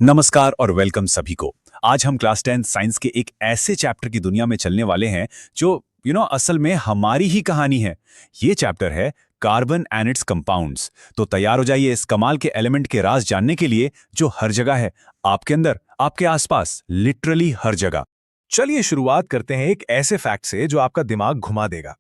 नमस्कार और वेलकम सभी को। आज हम क्लास 10 साइंस के एक ऐसे चैप्टर की दुनिया में चलने वाले हैं जो असल में हमारी ही कहानी है। ये चैप्टर है कार्बन एंड इट्स कंपाउंड्स। तो तैयार हो जाइए इस कमाल के एलिमेंट के राज जानने के लिए जो हर जगह है, आपके अंदर, आपके आसपास, लिटरली हर जगह। चलिए शुरुआत करते हैं एक ऐसे फैक्ट से जो आपका दिमाग घुमा देगा।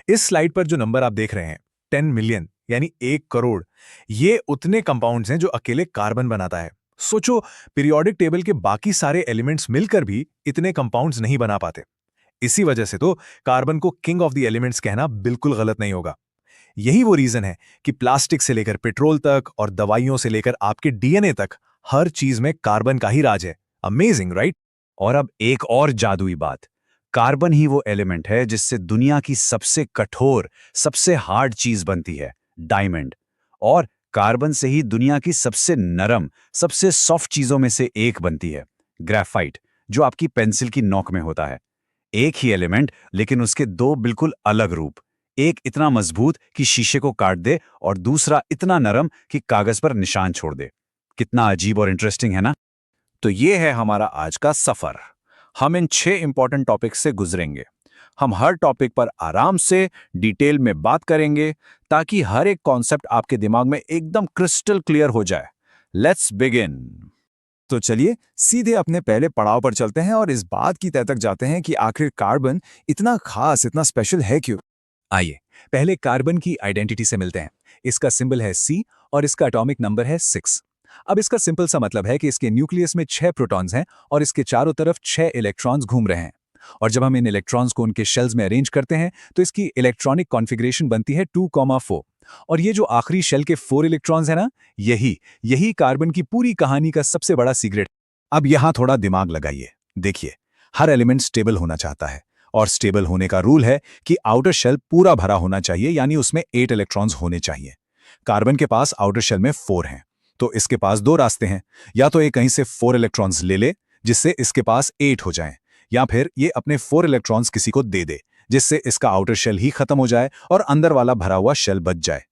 इस स्लाइड पर जो नंबर आप देख रहे हैं 10 मिलियन यानी 1 करोड़, ये उतने कंपाउंड्स हैं जो अकेले कार्बन बनाता है। सोचो, पीरियोडिक टेबल के बाकी सारे एलिमेंट्स मिलकर भी इतने कंपाउंड्स नहीं बना पाते। इसी वजह से तो कार्बन को किंग ऑफ द एलिमेंट्स कहना बिल्कुल गलत नहीं होगा। यही वो रीजन है कि प्लास्टिक से लेकर पेट्रोल तक और दवाइयों से लेकर आपके डीएनए तक हर चीज में कार्बन का ही राज है। Amazing, right? और अब एक और जादुई बात, कार्बन ही वो एलिमेंट है जिससे दुनिया की सबसे कठोर, सबसे हार्ड चीज बनती है, डायमंड। और कार्बन से ही दुनिया की सबसे नरम, सबसे सॉफ्ट चीजों में से एक बनती है, ग्रेफाइट, जो आपकी पेंसिल की नोक में होता है। एक ही एलिमेंट लेकिन उसके दो बिल्कुल अलग रूप। एक इतना मजबूत कि शीशे को काट दे और दूसरा इतना नरम कि कागज पर निशान छोड़ दे। कितना अजीब और इंटरेस्टिंग है ना? तो ये है हमारा आज का सफर। हम इन 6 इंपॉर्टेंट टॉपिक से गुजरेंगे। हम हर टॉपिक पर आराम से डिटेल में बात करेंगे ताकि हर एक कॉन्सेप्ट आपके दिमाग में एकदम क्रिस्टल क्लियर हो जाए। Let's begin. तो चलिए सीधे अपने पहले पड़ाव पर चलते हैं और इस बात की तह तक जाते हैं कि आखिर कार्बन इतना खास, इतना स्पेशल है क्यों। आइए पहले कार्बन की आइडेंटिटी से मिलते हैं। इसका सिंबल है सी और इसका एटॉमिक नंबर है 6। अब इसका सिंपल सा मतलब है कि इसके न्यूक्लियस में 6 प्रोटॉन्स हैं और इसके चारों तरफ 6 इलेक्ट्रॉन्स घूम रहे हैं। और जब हम इन इलेक्ट्रॉन्स को उनके शेल्स में अरेंज करते हैं तो इसकी इलेक्ट्रॉनिक कॉन्फ़िगरेशन बनती है 2,4। और ये जो आखिरी शेल के 4 इलेक्ट्रॉन्स हैं ना, यही यही कार्बन की पूरी कहानी का सबसे बड़ा सीक्रेट। अब यहां थोड़ा दिमाग लगाइए। देखिए, हर एलिमेंट स्टेबल होना चाहता है और स्टेबल होने का रूल है कि आउटर शेल पूरा भरा होना चाहिए, यानी उसमें 8 इलेक्ट्रॉन्स होने चाहिए। कार्बन के पास आउटर शेल में 4 हैं, तो इसके पास दो रास्ते हैं। या तो ये कहीं से 4 इलेक्ट्रॉन्स ले ले जिससे इसके पास 8 हो जाएं, या फिर ये अपने 4 इलेक्ट्रॉन्स किसी को दे दे जिससे इसका आउटर शेल ही खत्म हो जाए और अंदर वाला भरा हुआ शेल बच जाए।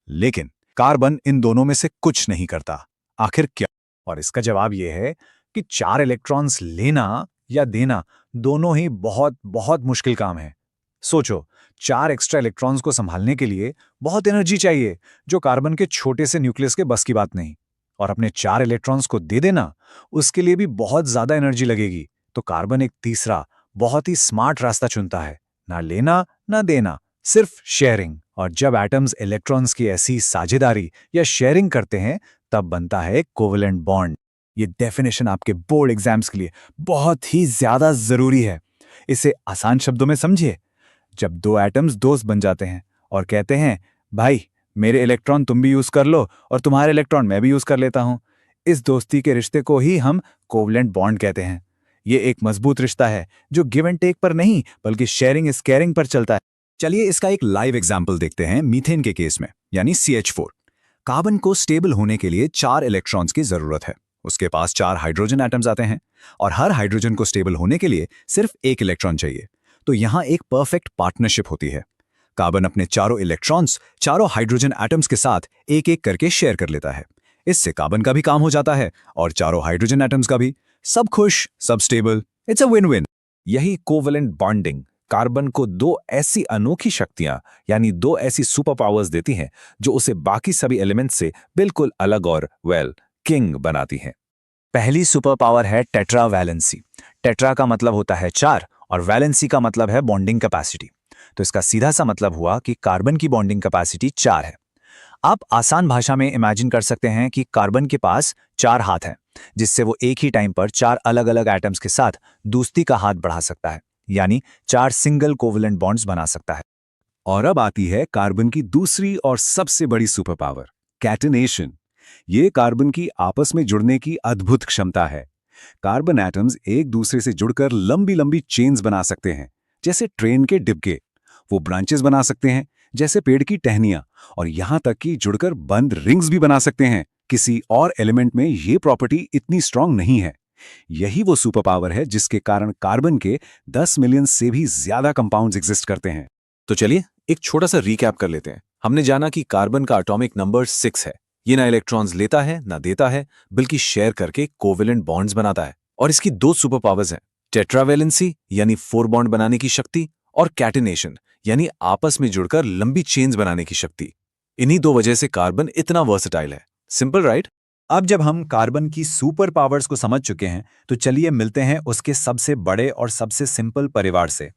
लेकिन कार्बन इन दोनों में से कुछ नहीं करता। आखिर क्या? और इसका जवाब यह है कि 4 इलेक्ट्रॉन्स लेना या देना दोनों ही बहुत बहुत मुश्किल काम है। सोचो, 4 एक्स्ट्रा इलेक्ट्रॉन्स को संभालने के लिए बहुत एनर्जी चाहिए, जो कार्बन के छोटे से न्यूक्लियस के बस की बात नहीं। और अपने 4 इलेक्ट्रॉन्स को दे देना, उसके लिए भी बहुत ज्यादा एनर्जी लगेगी। तो कार्बन एक तीसरा, बहुत ही स्मार्ट रास्ता चुनता है, ना लेना ना देना, सिर्फ शेयरिंग। और जब एटम्स इलेक्ट्रॉन्स की ऐसी साझेदारी या शेयरिंग करते हैं, तब बनता है कोवेलेंट बॉन्ड। ये डेफिनेशन आपके बोर्ड एग्जाम्स के लिए बहुत ही ज्यादा जरूरी है। इसे आसान शब्दों में समझिए। जब दो एटम्स दोस्त बन जाते हैं और कहते हैं, भाई मेरे इलेक्ट्रॉन तुम भी यूज कर लो और तुम्हारे इलेक्ट्रॉन मैं भी यूज कर लेता हूं, इस दोस्ती के रिश्ते को ही हम कोवलेंट बॉन्ड कहते हैं। ये एक मजबूत रिश्ता है जो गिव एंड टेक पर नहीं बल्कि शेयरिंग इज केयरिंग पर चलता है। चलिए इसका एक लाइव एग्जाम्पल देखते हैं मीथेन के केस में, यानी CH4। कार्बन को स्टेबल होने के लिए 4 इलेक्ट्रॉन्स की जरूरत है। उसके पास 4 हाइड्रोजन एटम्स आते हैं और हर हाइड्रोजन को स्टेबल होने के लिए सिर्फ 1 इलेक्ट्रॉन चाहिए। तो यहां एक परफेक्ट पार्टनरशिप होती है। कार्बन अपने चारों इलेक्ट्रॉन्स चारों हाइड्रोजन एटम्स के साथ एक एक करके शेयर कर लेता है। इससे कार्बन का भी काम हो जाता है और चारों हाइड्रोजन एटम्स का भी। सब खुश, सब stable. It's a win win. यही कोवेलेंट बॉन्डिंग कार्बन को 2 ऐसी अनोखी शक्तियां, यानी 2 ऐसी सुपर पावर्स देती हैं जो उसे बाकी सभी एलिमेंट्स से बिल्कुल अलग और किंग बनाती हैं। पहली सुपर पावर है टेट्रा वैलेंसी। टेट्रा का मतलब होता है 4 और वैलेंसी का मतलब है बॉन्डिंग कैपेसिटी। तो इसका सीधा सा मतलब हुआ कि कार्बन की बॉन्डिंग कैपेसिटी 4 है। आप आसान भाषा में इमेजिन कर सकते हैं कि कार्बन के पास 4 हाथ हैं, जिससे वो एक ही टाइम पर 4 अलग अलग एटम्स के साथ दोस्ती का हाथ बढ़ा सकता है, यानी 4 सिंगल कोवेलेंट बॉन्ड्स बना सकता है। और अब आती है कार्बन की दूसरी और सबसे बड़ी सुपर पावर, कैटेनेशन। ये कार्बन की आपस में जुड़ने की अद्भुत क्षमता है। कार्बन एटम्स एक दूसरे से जुड़कर लंबी लंबी चेन्स बना सकते हैं, जैसे ट्रेन के डिब्बे। वो ब्रांचेस बना सकते हैं, जैसे पेड़ की टहनियां, और यहां तक कि जुड़कर बंद रिंग्स भी बना सकते हैं। किसी और एलिमेंट में ये प्रॉपर्टी इतनी स्ट्रांग नहीं है। यही वो सुपर पावर है जिसके कारण कार्बन के 10 मिलियन से भी ज्यादा कंपाउंड्स एग्जिस्ट करते हैं। तो चलिए एक छोटा सा रिकैप कर लेते हैं। हमने जाना कि कार्बन का एटॉमिक नंबर 6 है, ये ना इलेक्ट्रॉन्स लेता है ना देता है, बल्कि शेयर करके कोवेलेंट बॉन्ड्स बनाता है। और इसकी दो सुपर पावर्स हैं, टेट्रावेलेंसी यानी 4 बॉन्ड बनाने की शक्ति, और कैटिनेशन यानी आपस में जुड़कर लंबी चेन्स बनाने की शक्ति। इन्हीं दो वजह से कार्बन इतना वर्सेटाइल है। Simple right? अब जब हम कार्बन की सुपर पावर्स को समझ चुके हैं, तो चलिए मिलते हैं उसके सबसे बड़े और सबसे सिंपल परिवार से।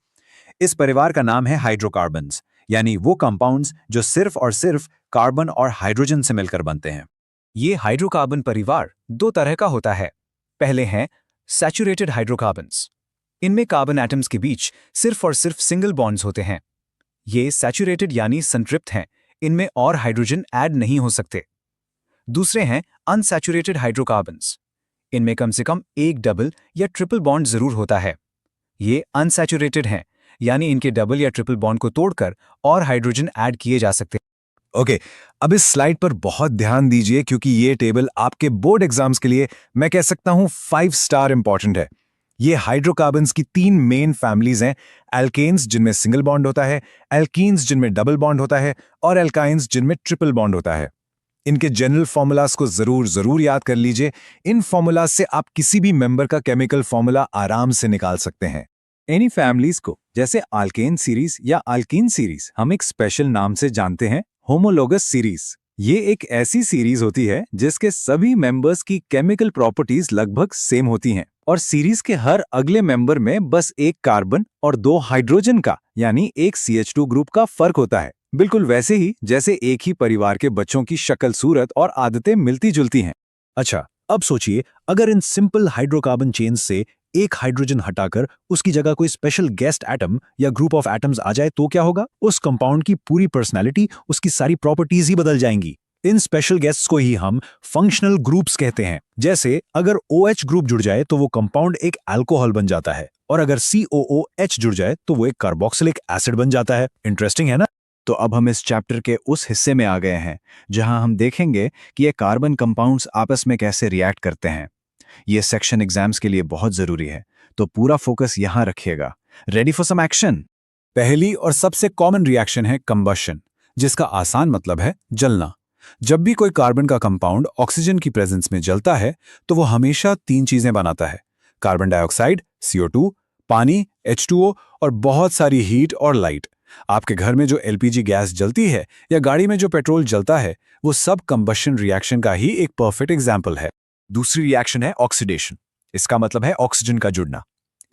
इस परिवार का नाम है हाइड्रोकार्बन्स, यानी वो कंपाउंड्स जो सिर्फ और सिर्फ कार्बन और हाइड्रोजन से मिलकर बनते हैं। ये हाइड्रोकार्बन परिवार दो तरह का होता है। पहले हैं सैचुरेटेड हाइड्रोकार्बन्स। इनमें कार्बन एटम्स के बीच सिर्फ और सिर्फ सिंगल बॉन्ड्स होते हैं। ये सैचुरेटेड यानी संतृप्त हैं, इनमें और हाइड्रोजन ऐड नहीं हो सकते। दूसरे हैं अनसैचुरेटेड हाइड्रोकार्बन्स। इनमें कम से कम एक डबल या ट्रिपल बॉन्ड जरूर होता है। ये अनसैचुरेटेड हैं, यानी इनके डबल या ट्रिपल बॉन्ड को तोड़कर और हाइड्रोजन ऐड किए जा सकते हैं। ओके, अब इस स्लाइड पर बहुत ध्यान दीजिए, क्योंकि ये टेबल आपके बोर्ड एग्जाम्स के लिए मैं कह सकता हूं 5 स्टार इंपॉर्टेंट है। ये हाइड्रोकार्बन्स की 3 मेन फैमिलीज हैं, एल्केन्स जिनमें सिंगल बॉन्ड होता है, एल्कीन्स जिनमें डबल बॉन्ड होता है, और एल्काइन्स जिनमें ट्रिपल बॉन्ड होता है। इनके जनरल फॉर्मूलाज को जरूर याद कर लीजिए। इन फॉर्मूलाज से आप किसी भी मेंबर का केमिकल फॉर्मूला आराम से निकाल सकते हैं। इन्हीं फैमिलीज को, जैसे आल्केन सीरीज या आल्कीन सीरीज, हम एक स्पेशल नाम से जानते हैं, होमोलोगस सीरीज। ये एक ऐसी सीरीज होती है जिसके सभी मेंबर्स की केमिकल प्रॉपर्टीज लगभग सेम होती हैं, और सीरीज के हर अगले मेंबर में बस एक कार्बन और 2 हाइड्रोजन का, यानी एक CH2 ग्रुप का फर्क होता है। बिल्कुल वैसे ही जैसे एक ही परिवार के बच्चों की शक्ल, सूरत और आदतें मिलती जुलती हैं। अच्छा, अब सोचिए, अगर इन सिंपल हाइड्रोकार्बन चेन्स से एक हाइड्रोजन हटाकर उसकी जगह कोई स्पेशल गेस्ट एटम या ग्रुप ऑफ एटम्स आ जाए तो क्या होगा? उस कंपाउंड की पूरी पर्सनालिटी, उसकी सारी प्रॉपर्टीज ही बदल जाएंगी। इन स्पेशल गेस्ट्स को ही हम फंक्शनल ग्रुप्स कहते हैं। जैसे अगर OH ग्रुप जुड़ जाए तो वो कंपाउंड एक अल्कोहल बन जाता है, और अगर COOH जुड़ जाए तो वो एक कार्बोक्सिलिक एसिड बन जाता है। इंटरेस्टिंग है ना? तो अब हम इस चैप्टर के उस हिस्से में आ गए हैं जहां हम देखेंगे कि ये कार्बन कंपाउंड्स आपस में कैसे रिएक्ट करते हैं। ये सेक्शन एग्जाम्स के लिए बहुत जरूरी है, तो पूरा फोकस यहां रखिएगा। Ready for some action? पहली और सबसे कॉमन रिएक्शन है कंबशन, जिसका आसान मतलब है जलना। जब भी कोई कार्बन का कंपाउंड ऑक्सीजन की प्रेजेंस में जलता है तो वो हमेशा 3 चीजें बनाता है: कार्बन डाइऑक्साइड, CO2, पानी, H2O, और बहुत सारी हीट और लाइट। आपके घर में जो LPG गैस जलती है या गाड़ी में जो पेट्रोल जलता है, वो सब कंबशन रिएक्शन का ही एक परफेक्ट एग्जाम्पल है। दूसरी रिएक्शन है ऑक्सीडेशन। इसका मतलब है ऑक्सीजन का जुड़ना।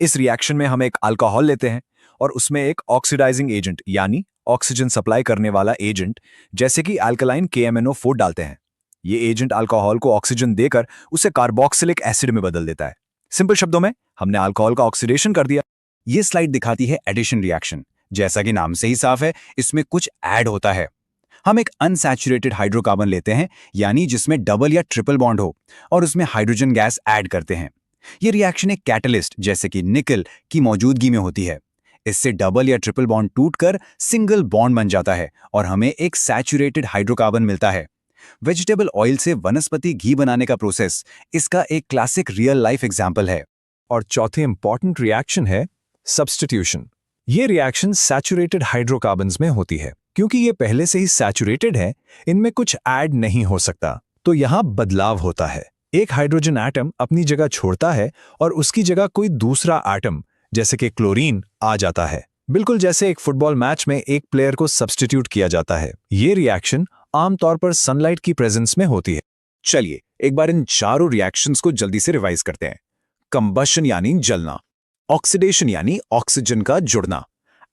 इस रिएक्शन में हम एक अल्कोहल लेते हैं और उसमें एक ऑक्सीडाइजिंग एजेंट यानी ऑक्सीजन सप्लाई करने वाला एजेंट, जैसे कि अल्कलाइन KMnO4 डालते हैं। ये एजेंट अल्कोहल को ऑक्सीजन देकर उसे कार्बोक्सिलिक एसिड में बदल देता है। सिंपल शब्दों में, हमने अल्कोहल का ऑक्सीडेशन कर दिया। ये स्लाइड दिखाती है एडिशन रिएक्शन। जैसा कि नाम से ही साफ है, इसमें कुछ ऐड होता है। हम एक अनसैचुरेटेड हाइड्रोकार्बन लेते हैं, यानी जिसमें डबल या ट्रिपल बॉन्ड हो, और उसमें हाइड्रोजन गैस ऐड करते हैं। ये रिएक्शन एक कैटलिस्ट, जैसे कि निकल, की मौजूदगी में होती है। इससे डबल या ट्रिपल बॉन्ड टूटकर सिंगल बॉन्ड बन जाता है और हमें एक सैचुरेटेड हाइड्रोकार्बन मिलता है। वेजिटेबल ऑयल से वनस्पति घी बनाने का प्रोसेस इसका एक क्लासिक रियल लाइफ एग्जाम्पल है। और चौथी इंपॉर्टेंट रिएक्शन है सब्स्टिट्यूशन। ये रिएक्शन सैचुरेटेड हाइड्रोकार्बन्स में होती है। क्योंकि ये पहले से ही सैचुरेटेड है, इनमें कुछ ऐड नहीं हो सकता, तो यहाँ बदलाव होता है। एक हाइड्रोजन एटम अपनी जगह छोड़ता है और उसकी जगह कोई दूसरा एटम, जैसे कि क्लोरीन, आ जाता है। बिल्कुल जैसे एक फुटबॉल मैच में एक प्लेयर को सब्स्टिट्यूट किया जाता है। ये रिएक्शन आमतौर पर सनलाइट की प्रेजेंस में होती है। चलिए एक बार इन चारों रिएक्शंस को जल्दी से रिवाइज करते हैं। कंबशन यानी जलना, ऑक्सीडेशन यानी ऑक्सीजन का जुड़ना,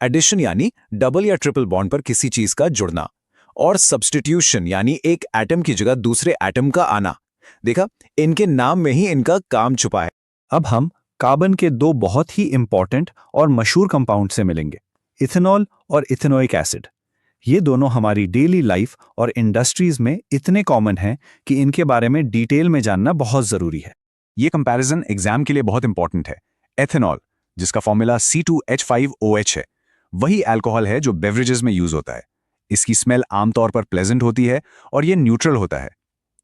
एडिशन यानी डबल या ट्रिपल बॉन्ड पर किसी चीज का जुड़ना, और सब्स्टिट्यूशन यानी एक एटम की जगह दूसरे एटम का आना। देखा, इनके नाम में ही इनका काम छुपा है। अब हम कार्बन के 2 बहुत ही इंपॉर्टेंट और मशहूर कंपाउंड से मिलेंगे, इथेनॉल और इथेनोइक एसिड। ये दोनों हमारी डेली लाइफ और इंडस्ट्रीज में इतने कॉमन हैं कि इनके बारे में डिटेल में जानना बहुत जरूरी है। ये कंपैरिजन एग्जाम के लिए बहुत इंपॉर्टेंट है। एथेनॉल, जिसका फॉर्मूला C2H5OH है, वही अल्कोहल है जो बेवरेजेस में यूज होता है। इसकी स्मेल आमतौर पर प्लेजेंट होती है और ये न्यूट्रल होता है।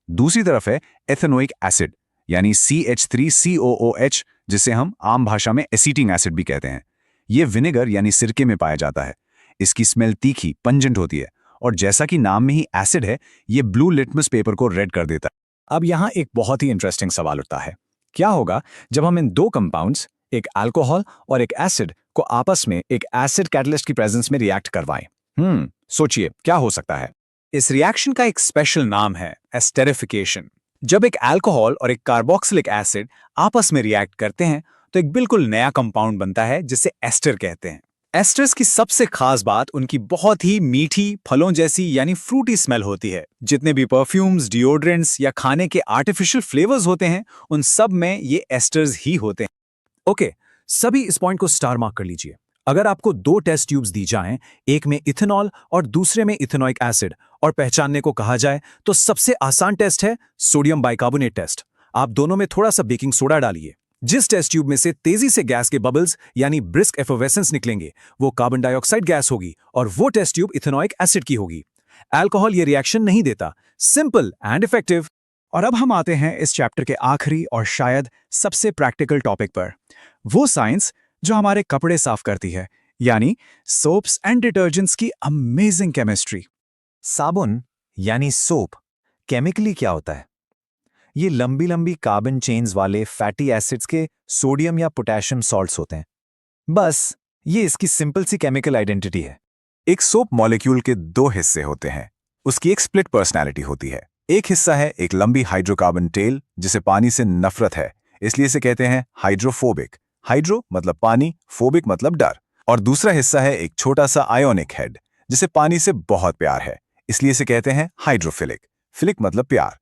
दूसरी तरफ है एथेनोइक एसिड यानी CH3COOH, जिसे हम आम भाषा में एसीटिक एसिड भी कहते हैं। ये विनेगर यानी सिरके में पाया जाता है। इसकी स्मेल तीखी, पंजेंट होती है और जैसा कि नाम में ही एसिड है, ये ब्लू लिटमस पेपर को रेड कर देता है। अब यहाँ एक बहुत ही इंटरेस्टिंग सवाल उठता है, क्या होगा जब हम इन दो कंपाउंड्स, एक अल्कोहल और एक एसिड को आपस में एक एसिड कैटलिस्ट की प्रेजेंस में रिएक्ट करवाएं? सोचिए क्या हो सकता है। इस रिएक्शन का एक स्पेशल नाम है एस्टेरिफिकेशन। जब एक अल्कोहल और एक कार्बोक्सिलिक एसिड आपस में रिएक्ट करते हैं तो एक बिल्कुल नया कंपाउंड बनता है जिसे एस्टर कहते हैं। एस्टर्स की सबसे खास बात उनकी बहुत ही मीठी, फलों जैसी यानी फ्रूटी स्मेल होती है। जितने भी परफ्यूम्स, डिओड्रेंट्स या खाने के आर्टिफिशियल फ्लेवर्स होते हैं, उन सब में ये एस्टर्स ही होते हैं। ओके, सभी इस पॉइंट को स्टार मार्क कर लीजिए। अगर आपको दो टेस्ट ट्यूब्स दी जाएं, एक में इथेनॉल और दूसरे में इथेनॉइक एसिड, और पहचानने को कहा जाए तो सबसे आसान टेस्ट है सोडियम बाइकार्बोनेट टेस्ट। आप दोनों में थोड़ा सा बेकिंग सोडा डालिए। जिस टेस्ट ट्यूब में से तेजी से गैस के बबल्स यानी ब्रिस्क एफर्वेसेंस निकलेंगे, वो कार्बन डाइऑक्साइड गैस होगी और वो टेस्ट ट्यूब इथेनॉइक एसिड की होगी। अल्कोहल ये रिएक्शन नहीं देता, सिंपल एंड इफेक्टिव। और अब हम आते हैं इस चैप्टर के आखिरी और शायद सबसे प्रैक्टिकल टॉपिक पर, वो साइंस जो हमारे कपड़े साफ करती है, यानी सोप्स एंड डिटर्जेंट्स की अमेजिंग केमिस्ट्री। साबुन यानी सोप केमिकली क्या होता है? ये लंबी लंबी कार्बन चेन्स वाले फैटी एसिड्स के सोडियम या पोटेशियम सॉल्ट्स होते हैं। बस ये इसकी सिंपल सी केमिकल आइडेंटिटी है। एक सोप मॉलिक्यूल के दो हिस्से होते हैं। उसकी एक स्प्लिट पर्सनैलिटी होती है। एक हिस्सा है एक लंबी हाइड्रोकार्बन टेल जिसे पानी से नफरत है, इसलिए इसे कहते हैं हाइड्रोफोबिक। हाइड्रो मतलब पानी, फोबिक मतलब डर। और दूसरा हिस्सा है एक छोटा सा आयोनिक हेड जिसे पानी से बहुत प्यार है, इसलिए इसे कहते हैं हाइड्रोफिलिक। फिलिक मतलब प्यार।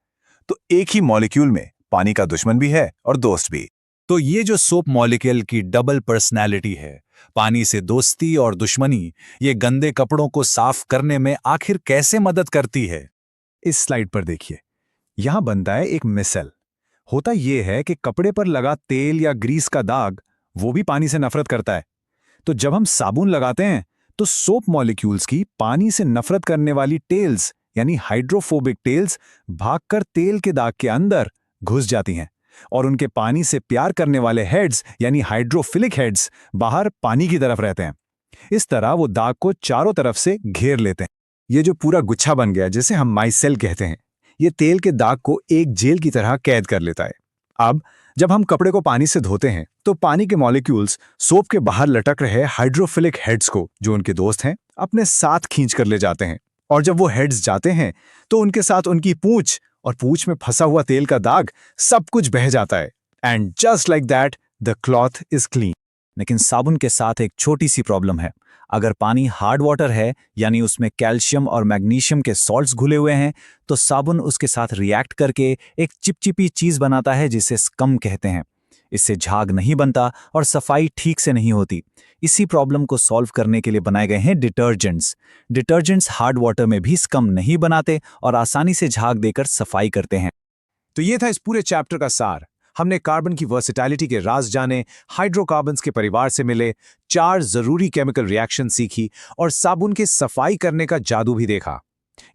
तो एक ही मॉलिक्यूल में पानी का दुश्मन भी है और दोस्त भी। तो ये जो सोप मॉलिक्यूल की डबल पर्सनैलिटी है, पानी से दोस्ती और दुश्मनी, ये गंदे कपड़ों को साफ करने में आखिर कैसे मदद करती है? इस स्लाइड पर देखिए, यहां बनता है एक मिसल। होता यह है कि कपड़े पर लगा तेल या ग्रीस का दाग वो भी पानी से नफरत करता है। तो जब हम साबुन लगाते हैं तो सोप मॉलिक्यूल्स की पानी से नफरत करने वाली टेल्स यानी हाइड्रोफोबिक टेल्स भागकर तेल के दाग के अंदर घुस जाती हैं और उनके पानी से प्यार करने वाले हेड्स यानी हाइड्रोफिलिक हेड्स बाहर पानी की तरफ रहते हैं। इस तरह वो दाग को चारों तरफ से घेर लेते हैं। ये जो पूरा गुच्छा बन गया जिसे हम माइसेल कहते हैं, ये तेल के दाग को एक जेल की तरह कैद कर लेता है। अब जब हम कपड़े को पानी से धोते हैं तो पानी के मॉलिक्यूल्स सोप के बाहर लटक रहे हाइड्रोफिलिक हेड्स को, जो उनके दोस्त हैं, अपने साथ खींच कर ले जाते हैं। और जब वो हेड्स जाते हैं तो उनके साथ उनकी पूंछ और पूंछ में फंसा हुआ तेल का दाग, सब कुछ बह जाता है। And just like that the cloth is clean. लेकिन साबुन के साथ एक छोटी सी प्रॉब्लम है। अगर पानी हार्ड वाटर है यानी उसमें कैल्शियम और मैग्नीशियम के सॉल्ट्स घुले हुए हैं, तो साबुन उसके साथ रिएक्ट करके एक चिपचिपी चीज बनाता है जिसे स्कम कहते हैं। इससे झाग नहीं बनता और सफाई ठीक से नहीं होती। इसी प्रॉब्लम को सॉल्व करने के लिए बनाए गए हैं डिटर्जेंट्स। डिटर्जेंट्स हार्ड वाटर में भी स्कम नहीं बनाते और आसानी से झाग देकर सफाई करते हैं। तो ये था इस पूरे चैप्टर का सार। हमने कार्बन की वर्सेटैलिटी के राज जाने, हाइड्रोकार्बन्स के परिवार से मिले 4 जरूरी केमिकल रिएक्शन सीखी और साबुन के सफाई करने का जादू भी देखा।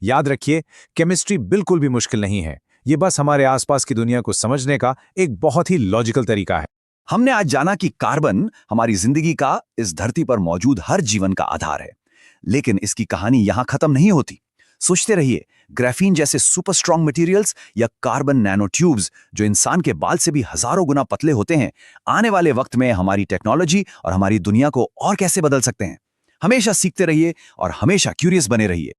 याद रखिए, केमिस्ट्री बिल्कुल भी मुश्किल नहीं है। ये बस हमारे आसपास की दुनिया को समझने का एक बहुत ही लॉजिकल तरीका है। हमने आज जाना कि कार्बन हमारी जिंदगी का, इस धरती पर मौजूद हर जीवन का आधार है। लेकिन इसकी कहानी यहां खत्म नहीं होती। सोचते रहिए, ग्राफीन जैसे सुपर स्ट्रॉन्ग मटेरियल्स या कार्बन नैनो ट्यूब्स जो इंसान के बाल से भी हजारों गुना पतले होते हैं, आने वाले वक्त में हमारी टेक्नोलॉजी और हमारी दुनिया को और कैसे बदल सकते हैं। हमेशा सीखते रहिए और हमेशा क्यूरियस बने रहिए।